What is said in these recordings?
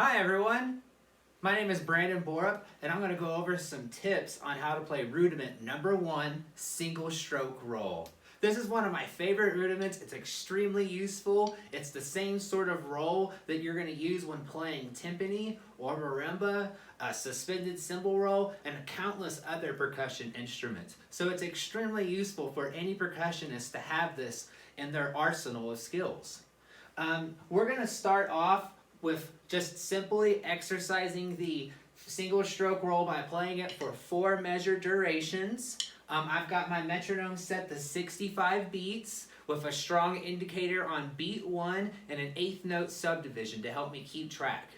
Hi everyone, my name is Trey Borup and I'm going to go over some tips on how to play Rudiment number 1 single stroke roll. This is one of my favorite rudiments. It's extremely useful. It's the same sort of roll that you're going to use when playing timpani or marimba, a suspended cymbal roll, and countless other percussion instruments. So it's extremely useful for any percussionist to have this in their arsenal of skills. We're going to start off with just simply exercising the single stroke roll by playing it for 4 measured durations. I've got my metronome set to 65 beats with a strong indicator on beat 1 and an 8th note subdivision to help me keep track.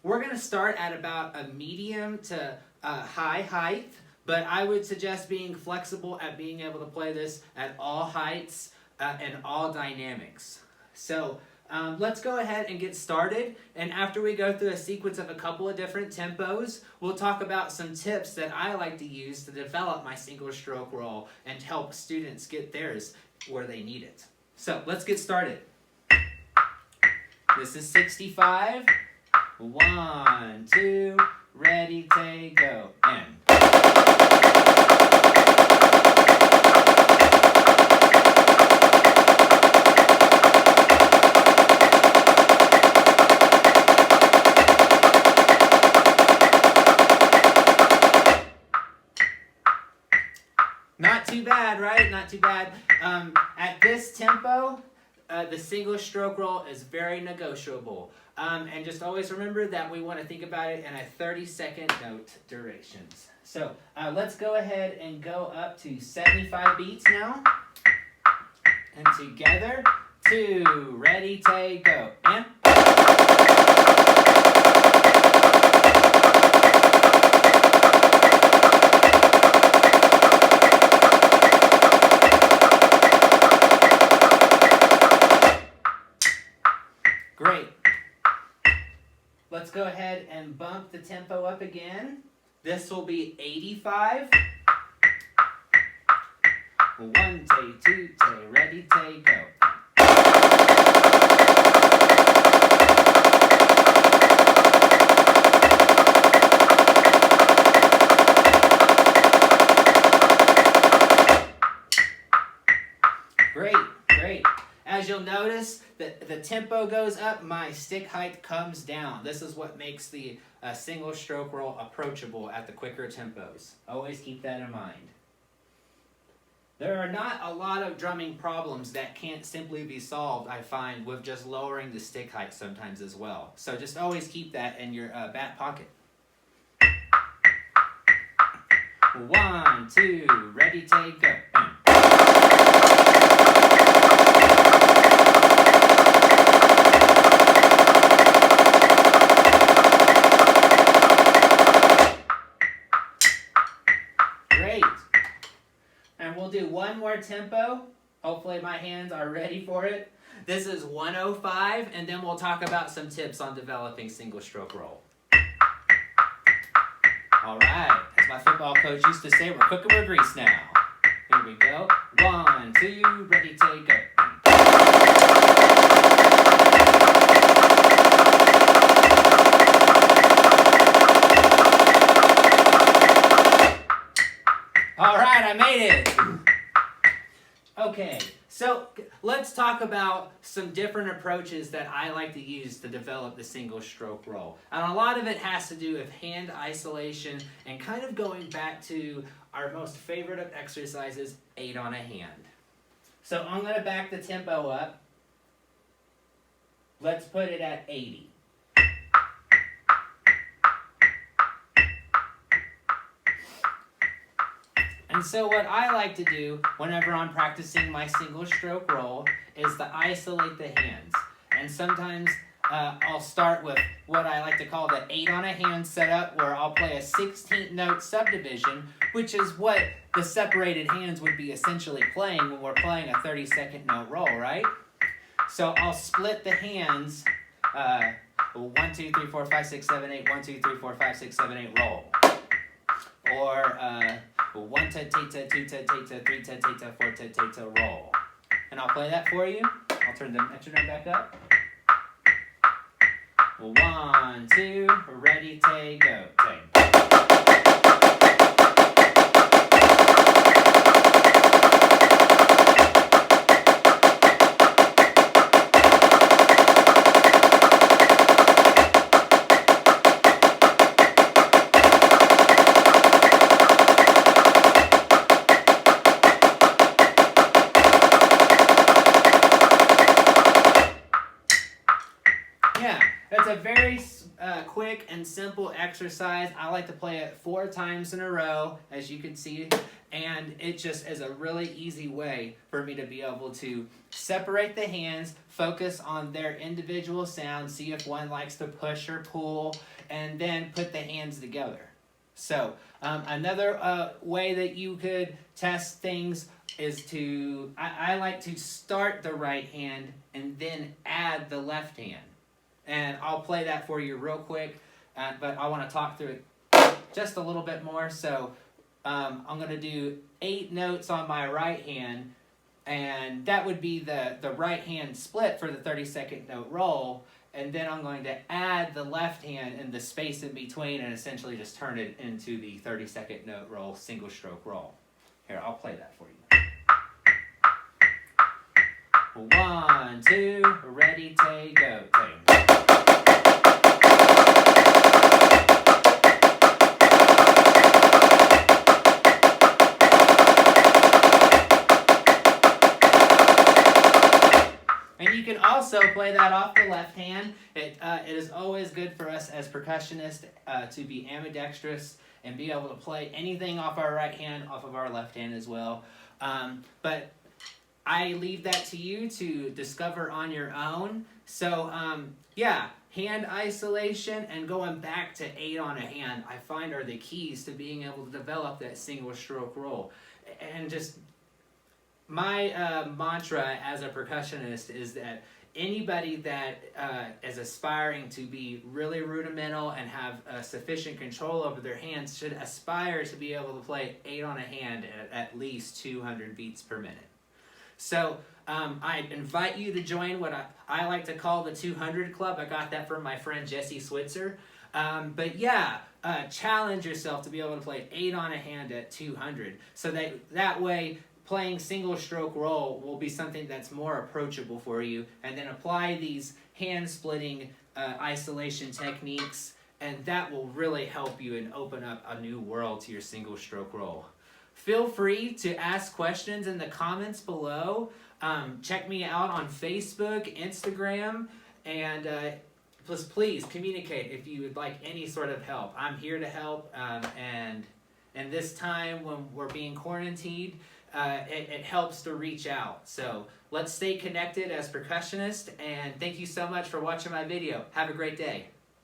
We're going to start at about a medium to high height, but I would suggest being flexible at being able to play this at all heights and all dynamics. So let's go ahead and get started, and after we go through a sequence of a couple of different tempos, we'll talk about some tips that I like to use to develop my single stroke roll and help students get theirs where they need it. So let's get started. This is 65. 1, 2, ready, take, go, and. Not too bad, right? Not too bad. At this tempo, the single stroke roll is very negotiable. And just always remember that we want to think about it in a 30-second note durations. So let's go ahead and go up to 75 beats now. And together, 2, ready, take, go. And. Great. Let's go ahead and bump the tempo up again. This will be 85. 1, take, 2, take, ready, take, go. Great, great. As you'll notice, the tempo goes up, my stick height comes down. This is what makes the single stroke roll approachable at the quicker tempos. Always keep that in mind. There are not a lot of drumming problems that can't simply be solved, I find, with just lowering the stick height sometimes as well. So just always keep that in your back pocket. 1, 2, ready, take, go. Great. And we'll do one more tempo. Hopefully my hands are ready for it. This is 105, and then we'll talk about some tips on developing single stroke roll. All right, as my football coach used to say, we're cooking with grease now. Here we go. 1, 2, ready, take, go. All right, I made it. Okay, so let's talk about some different approaches that I like to use to develop the single stroke roll. And a lot of it has to do with hand isolation and kind of going back to our most favorite of exercises, 8 on a hand. So I'm going to back the tempo up. Let's put it at 80. And so what I like to do whenever I'm practicing my single stroke roll is to isolate the hands. And sometimes I'll start with what I like to call the 8 on a hand setup, where I'll play a 16th note subdivision, which is what the separated hands would be essentially playing when we're playing a 30-second note roll, right? So I'll split the hands 1, 2, 3, 4, 5, 6, 7, 8, 1, 2, 3, 4, 5, 6, 7, 8, roll. Or 1 ta ta ta 2 ta ta ta 3 ta ta ta 4 ta ta ta roll. And I'll play that for you. I'll turn the metronome back up. 1, 2, ready, take, go. Take. Yeah, that's a very quick and simple exercise. I like to play it 4 times in a row, as you can see, and it just is a really easy way for me to be able to separate the hands, focus on their individual sounds, see if one likes to push or pull, and then put the hands together. So another way that you could test things is to, I like to start the right hand and then add the left hand. And I'll play that for you real quick, but I want to talk through it just a little bit more. So I'm going to do 8 notes on my right hand, and that would be the right hand split for the 30-second note roll. And then I'm going to add the left hand in the space in between and essentially just turn it into the 30-second note roll, single stroke roll. Here, I'll play that for you. 1, 2, ready, take, go. Take. And you can also play that off the left hand. It is always good for us as percussionists to be ambidextrous and be able to play anything off our right hand, off of our left hand as well. But I leave that to you to discover on your own. So yeah, hand isolation and going back to 8 on a hand, I find are the keys to being able to develop that single stroke roll. And just my mantra as a percussionist is that anybody that is aspiring to be really rudimental and have sufficient control over their hands should aspire to be able to play 8 on a hand at least 200 beats per minute. So I invite you to join what I like to call the 200 Club. I got that from my friend Jesse Switzer. But yeah, challenge yourself to be able to play 8 on a hand at 200. So that way, playing single stroke roll will be something that's more approachable for you. And then apply these hand splitting isolation techniques, and that will really help you and open up a new world to your single stroke roll. Feel free to ask questions in the comments below. Check me out on Facebook, Instagram, and please communicate if you would like any sort of help. I'm here to help, and this time when we're being quarantined, it helps to reach out. So let's stay connected as percussionists, and thank you so much for watching my video. Have a great day.